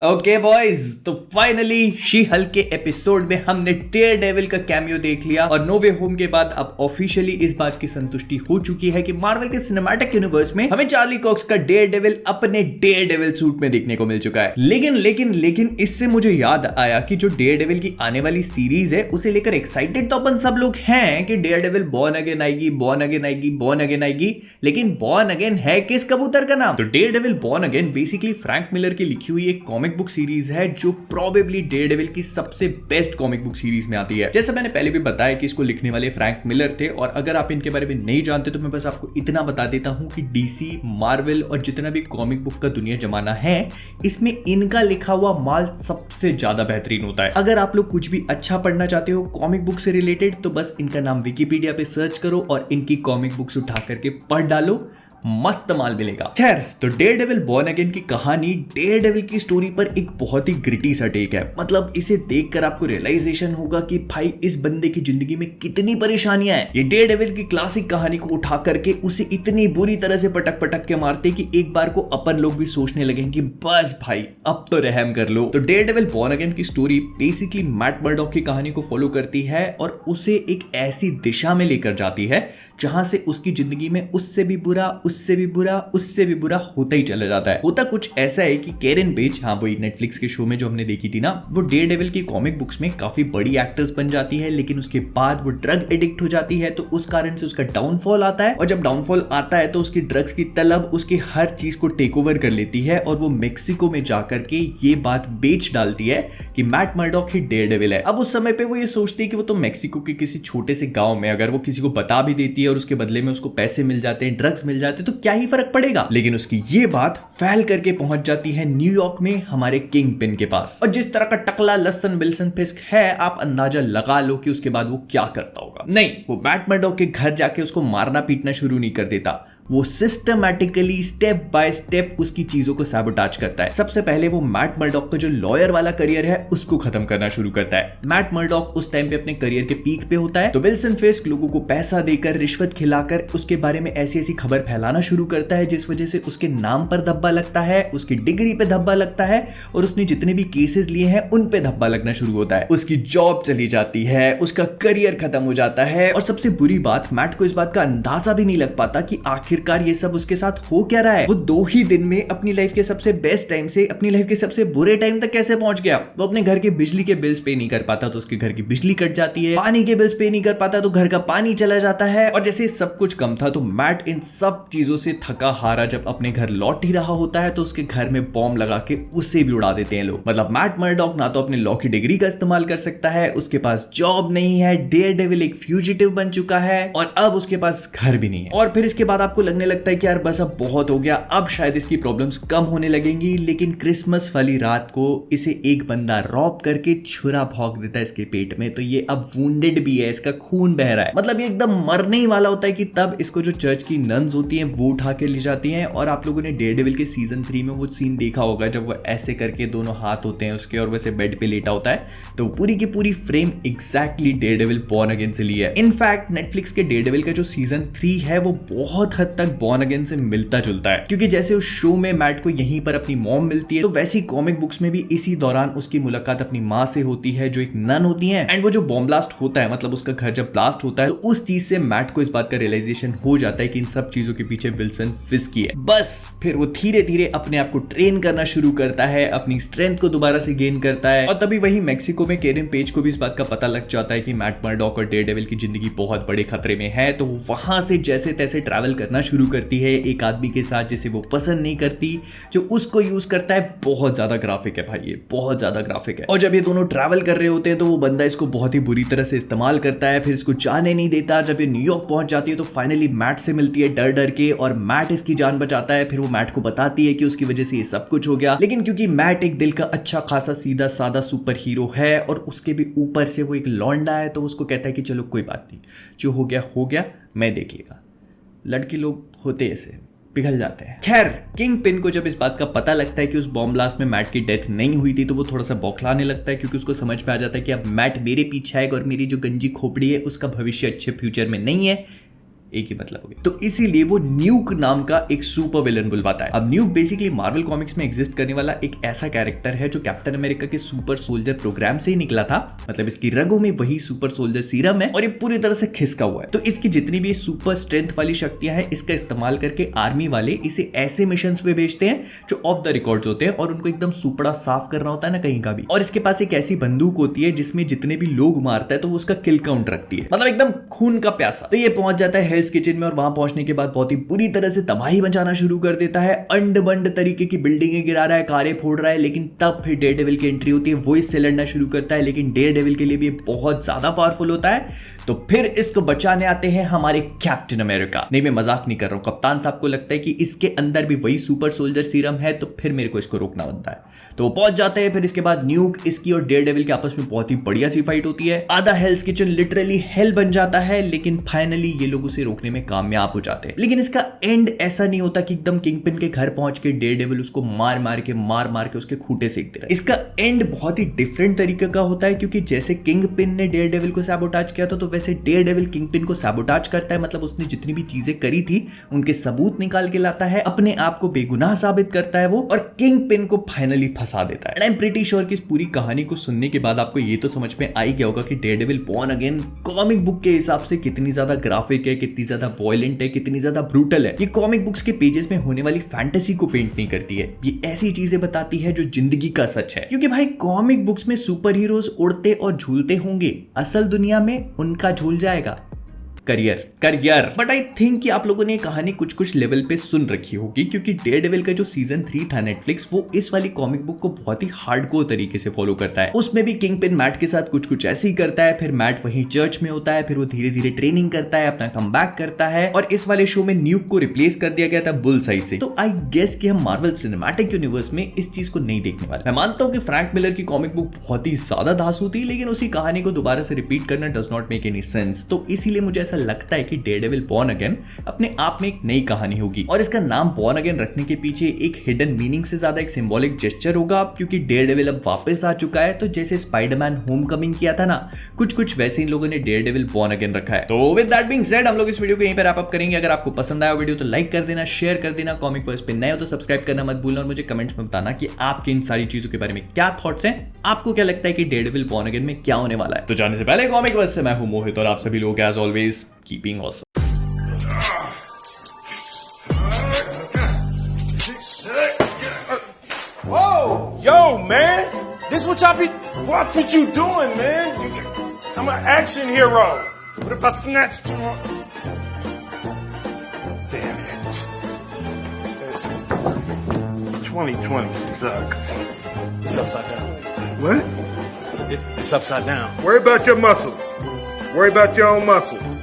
Okay boys, तो finally she Hulk के episode में हमने डेयर डेविल का कैमियो देख लिया और नो वे होम के बाद अब ऑफिशियली इस बात की संतुष्टि हो चुकी है कि मार्वल के सिनेमैटिक यूनिवर्स में हमें चार्ली कॉक्स का डेयर डेविल अपने डेयर डेविल सूट में देखने को मिल चुका है। लेकिन इससे मुझे याद आया कि जो डेयर डेविल की आने वाली सीरीज है उसे लेकर एक्साइटेड तो अपन सब लोग हैं कि डेयर डेविल बॉर्न अगेन आएगी, लेकिन बॉर्न अगेन है किस कबूतर का नाम? तो Daredevil born again basically Frank Miller की लिखी हुई एक कॉमिक बुक सीरीज है जो प्रोबेबली डेयरडेविल की सबसे बेस्ट कॉमिक बुक सीरीज में आती है। जैसा मैंने पहले भी बताया कि इसको लिखने वाले फ्रैंक मिलर थे, और अगर आप इनके बारे में नहीं जानते तो मैं बस आपको इतना बता देता हूं कि डीसी, मार्वल और जितना भी कॉमिक बुक का दुनिया जमाना है इसमें इनका लिखा हुआ माल सबसे ज्यादा बेहतरीन होता है। अगर आप लोग कुछ भी अच्छा पढ़ना चाहते हो कॉमिक बुक से रिलेटेड तो बस इनका नाम विकिपीडिया पे सर्च करो और इनकी कॉमिक बुक्स उठा करके पढ़ डालो, मस्त माल मिलेगा। खैर, तो डेयरडेविल बॉर्न अगेन की कहानी डेयरडेविल की स्टोरी पर एक बहुत ही ग्रिटी सा टेक है। मतलब इसे देखकर आपको रियलाइजेशन होगा कि भाई इस बंदे की जिंदगी में कितनी परेशानियां हैं। ये डेयरडेविल की क्लासिक कहानी को उठा करके उसे इतनी बुरी तरह से पटक के मारते कि एक बार को अपन लोग भी सोचने लगे कि बस भाई अब तो रहम कर लो। तो डेयरडेविल बॉर्न अगेन की स्टोरी बेसिकली मैट मर्डॉक की कहानी को फॉलो करती है और उसे एक ऐसी दिशा में लेकर जाती है जहां से उसकी जिंदगी में उससे भी बुरा होता ही चला जाता है। होता कुछ ऐसा है कि कैरन पेज, हाँ वही नेटफ्लिक्स के शो में जो हमने देखी थी ना, वो डेयरडेविल की कॉमिक बुक्स में काफी बड़ी एक्ट्रेस बन जाती है, लेकिन उसके बाद वो ड्रग एडिक्ट हो जाती है, तो उस कारण से उसका डाउनफॉल आता है। और जब डाउनफॉल आता है तो उसकी ड्रग्स की तलब उसकी हर चीज को टेक ओवर कर लेती है और वो मेक्सिको में जाकर के ये बात बेच डालती है कि मैट मर्डॉक ही डेयरडेविल है। अब उस समय पे वो ये सोचती है कि वो तो मेक्सिको के किसी छोटे से गांव में अगर वो किसी को बता भी देती है और उसके बदले में उसको पैसे मिल जाते हैं, ड्रग्स मिल जाते हैं, तो क्या ही फर्क पड़ेगा। लेकिन उसकी ये बात फैल करके पहुंच जाती है न्यूयॉर्क में हमारे किंग पिन के पास, और जिस तरह का टकला लसन विल्सन फिस्क है आप अंदाजा लगा लो कि उसके बाद वो क्या करता होगा। नहीं, वो मैट मर्डॉक के घर जाके उसको मारना पीटना शुरू नहीं कर देता, वो सिस्टमैटिकली स्टेप बाय स्टेप उसकी चीजों को सैबोटाज करता है। सबसे पहले वो मैट मर्डॉक का जो लॉयर वाला करियर है उसको खत्म करना शुरू करता है। मैट मर्डॉक उस टाइम पे अपने करियर के पीक पे होता है, तो विल्सन फिस्क लोगों को पैसा देकर, रिश्वत खिलाकर उसके बारे में ऐसी खबर फैलाना शुरू करता है जिस वजह से उसके नाम पर धब्बा लगता है, उसकी डिग्री पे धब्बा लगता है और उसने जितने भी केसेस लिए हैं उन पे धब्बा लगना शुरू होता है। उसकी जॉब चली जाती है, उसका करियर खत्म हो जाता है, और सबसे बुरी बात, मैट को इस बात का अंदाजा भी नहीं लग पाता कि आखिरकार ये सब उसके साथ हो क्या रहा है। वो 2 ही दिन में अपनी लाइफ के सबसे बेस्ट टाइम से अपनी लाइफ के सबसे बुरे टाइम तक कैसे पहुंच गया। वो अपने घर के बिजली के बिल्स पे नहीं कर पाता तो उसके घर की बिजली कट जाती है, पानी के बिल्स पे नहीं कर पाता तो घर का पानी चला जाता है, और जैसे सब कुछ कम था तो मैट इन सब चीजों से थका हारा जब अपने घर लौट ही रहा होता है तो उसके घर में बॉम्ब लगा के उसे भी उड़ा देते हैं लोग। मतलब मैट मर्डॉक ना तो अपने लॉ की डिग्री का इस्तेमाल कर सकता है, उसके पास जॉब नहीं है, डेयरडेविल एक फ्यूजिटिव बन चुका है, और अब उसके पास घर भी नहीं है। और फिर इसके बाद आपको लगने लगता है कि यार बस अब बहुत हो गया, अब शायद इसकी प्रॉब्लम्स कम होने लगेंगी, लेकिन क्रिसमस वाली रात को इसे एक बंदा रॉब करके छुरा भोंक देता है इसके पेट में, तो ये अब वुंडेड भी है, इसका खून बह रहा है, मतलब ये एकदम मरने ही वाला होता है कि तब इसको जो चर्च की नन्स होती हैं वो उठा के ले जाती हैं। और आप लोगों ने डेयरडेविल के सीजन 3 में वो सीन देखा होगा जब वो ऐसे करके दोनों हाथ होते हैं उसके और वैसे बेड पे लेटा होता है, तो पूरी की पूरी frame exactly Daredevil born again से ली है। इनफैक्ट नेटफ्लिक्स के डेयरडेविल का जो सीजन 3 है वो बहुत हद तक बॉर्न अगेन से मिलता जुलता है, क्योंकि जैसे उस शो में मैट को यहीं पर अपनी मॉम मिलती है, तो वैसी कॉमिक बुक्स में भी इसी दौरान उसकी मुलाकात अपनी माँ से होती है जो एक नन होती है। एंड वो जो बॉम्ब ब्लास्ट होता है, मतलब उसका घर जब ब्लास्ट होता है, तो उस चीज से मैट को इस बात का रियलाइजेशन हो जाता है कि इन सब चीजों के पीछे विल्सन फिस्क है। बस फिर वो धीरे धीरे अपने आप को ट्रेन करना शुरू करता है, अपनी स्ट्रेंथ को दोबारा से गेन करता है, और तभी वही मेक्सिको में कैरन पेज को भी इस बात का पता लग जाता है कि मैट मर्डॉक और डेयरडेविल की जिंदगी बहुत बड़े खतरे में है, तो वहां से जैसे तैसे ट्रैवल करना शुरू करती है एक आदमी के साथ जिसे वो पसंद नहीं करती, जो उसको यूज करता है। बहुत ज्यादा ग्राफिक है भाई, ये बहुत ज्यादा ग्राफिक है। और जब ये दोनों ट्रैवल कर रहे होते हैं तो वो बंदा इसको बहुत ही बुरी तरह से इस्तेमाल करता है, फिर इसको जाने नहीं देता। जब ये न्यूयॉर्क पहुंच जाती है तो फाइनली मैट से मिलती है डर डर के, और मैट इसकी जान बचाता है। फिर वो मैट को बताती है कि उसकी वजह से ये सब कुछ हो गया, लेकिन क्योंकि मैट एक दिल का अच्छा खासा सीधा सादा सुपर हीरो है और उसके भी ऊपर से वो एक लौंडा है, तो उसको कहता है कि चलो कोई बात नहीं, जो हो गया मैं देख लेगा। लड़के लोग होते ऐसे, पिघल जाते हैं। खैर, किंग पिन को जब इस बात का पता लगता है कि उस बॉम्ब ब्लास्ट में मैट की डेथ नहीं हुई थी तो वो थोड़ा सा बौखलाने लगता है, क्योंकि उसको समझ में आ जाता है कि अब मैट मेरे पीछे आएगा और मेरी जो गंजी खोपड़ी है उसका भविष्य अच्छे फ्यूचर में नहीं है। एक ही मतलब हो गया। तो इसीलिए वो न्यूक नाम का एक सुपर विलन बुलवाता है। अब न्यूक बेसिकली मार्वल कॉमिक्स में एग्जिस्ट करने वाला एक ऐसा कैरेक्टर है जो कैप्टन अमेरिका के सुपर सोल्जर प्रोग्राम से ही निकला था। मतलब इसकी रगों में वही सुपर सोल्जर सीरम है और ये पूरी तरह से खिसका हुआ है। तो इसकी जितनी भी सुपर स्ट्रेंथ वाली शक्तियां हैं, इसका इस्तेमाल करके आर्मी वाले इसे ऐसे मिशंस पे भेजते हैं जो ऑफ द रिकॉर्ड्स होते हैं और उनको एकदम सुपड़ा साफ करना होता है ना कहीं का भी। और इसके पास एक ऐसी बंदूक होती है जिसमें जितने भी लोग मारता है तो वो उसका किल काउंट रखती है, मतलब एकदम खून का प्यासा। तो ये पहुंच जाता है हेल्स किचन में और वहां पहुंचने के बाद बहुत ही बुरी तरह से तबाही मचाना शुरू कर देता है। अंड बंड तरीके की बिल्डिंगें गिरा रहा है, कारें फोड़ रहा है। लेकिन तब फिर डेयरडेविल की एंट्री होती है, वो इससे लड़ना शुरू करता है। लेकिन डेयरडेविल के लिए भी बहुत ज्यादा पावरफुल होता है। तो फिर इसको बचाने आते हैं हमारे कैप्टन अमेरिका। नहीं, मैं मजाक नहीं कर रहा हूं। कप्तान साहब को लगता है कि इसके अंदर भी वही सुपर सोल्जर सीरम है, तो फिर मेरे को इसको रोकना बनता है। तो वो पहुंच जाते हैं। फिर इसके बाद न्यूक, इसकी और डेयरडेविल के आपस में बहुत ही बढ़िया सी फाइट होती है। आधा हेल्स किचन लिटरली हेल बन जाता है, लेकिन फाइनली ये लोग उसे रोकने में कामयाब हो जाते हैं। लेकिन इसका एंड ऐसा नहीं होता कि एकदम किंगपिन के घर पहुंच के डेयरडेविल उसको मार मार के उसके खूंटे सेकते रहे। इसका एंड बहुत ही डिफरेंट तरीके का होता है, क्योंकि जैसे किंगपिन ने डेयरडेविल को सैबोटाज किया था, तो वैसे डेयरडेविल किंगपिन को सैबोटाज करता है। मतलब उसने जितनी भी चीजें करी थी उनके सबूत निकाल के लाता है, अपने आप को बेगुनाह साबित करता है वो, और किंगपिन को फाइनली फंसा देता है। आई एम प्रीटी श्योर कि इस पूरी कहानी को सुनने के बाद आपको ये तो समझ में आ ही गया होगा कि Daredevil born again comic book के हिसाब से कितनी ज्यादा ग्राफिक है, कितनी ज्यादा वॉयलेंट है, कितनी ज्यादा ब्रूटल है। ये कॉमिक बुक्स के पेजेस में होने वाली फैंटेसी को पेंट नहीं करती है, ये ऐसी चीजें बताती है जो जिंदगी का सच है। क्योंकि भाई कॉमिक बुक्स में सुपर हीरोज उड़ते और झूलते होंगे, असल दुनिया में उनका झूल जाएगा करियर। बट आई थिंक कि आप लोगों ने कहानी कुछ लेवल पे सुन रखी होगी, क्योंकि डेयरडेविल का जो सीजन 3 था नेटफ्लिक्स, वो इस वाली कॉमिक बुक को बहुत ही हार्डकोर तरीके से फॉलो करता है। उसमें भी किंगपिन मैट के साथ कुछ ऐसे ही करता है। फिर मैट वहीं चर्च में होता है, फिर वो धीरे धीरे ट्रेनिंग करता है, अपना कमबैक करता है। और इस वाले शो में न्यूक को रिप्लेस कर दिया गया था बुलसाई से। तो आई गेस कि हम मार्वल सिनेमैटिक यूनिवर्स में इस चीज को नहीं देखने वाले। मैं मानता हूं कि फ्रैंक मिलर की कॉमिक बुक बहुत ही ज्यादा धांसू थी, लेकिन उसी कहानी को दोबारा से रिपीट करना does not make any sense. तो इसीलिए मुझे ऐसा लगता है कि डेयरडेविल बॉर्न अगेन अपने आप में एक नई कहानी होगी, और इसका नाम बॉर्न अगेन रखने के पीछे एक हिडन मीनिंग से ज्यादा एक सिंबॉलिक जेस्चर होगा, क्योंकि डेयरडेविल अब वापस आ चुका है। तो जैसे स्पाइडरमैन होमकमिंग किया था ना, कुछ वैसे इन लोगों ने डेयरडेविल बॉर्न अगेन रखा है। तो विद दैट बीइंग सेड, हम लोग इस वीडियो को यहीं पर रैप अप करेंगे। अगर आपको पसंद आया वीडियो तो लाइक कर देना, शेयर कर देना, कॉमिक वर्स पे नए हो तो सब्सक्राइब करना मत भूलना, और मुझे कमेंट्स में बताना कि आपके इन सारी चीजों के बारे में क्या थॉट्स हैं। आपको क्या लगता है कि डेयरडेविल बॉर्न अगेन में क्या होने वाला है? तो जाने से पहले कॉमिक वर्स से मैं हूं मोहित, और आप सभी लोग as always keeping awesome. Yo, man, this what y'all be. Watch what you doing, man. I'm an action hero. What if I snatched you off? Damn it. This is 2020 suck. It's upside down. What? It's upside down. Worry about your muscles. Worry about your own muscles.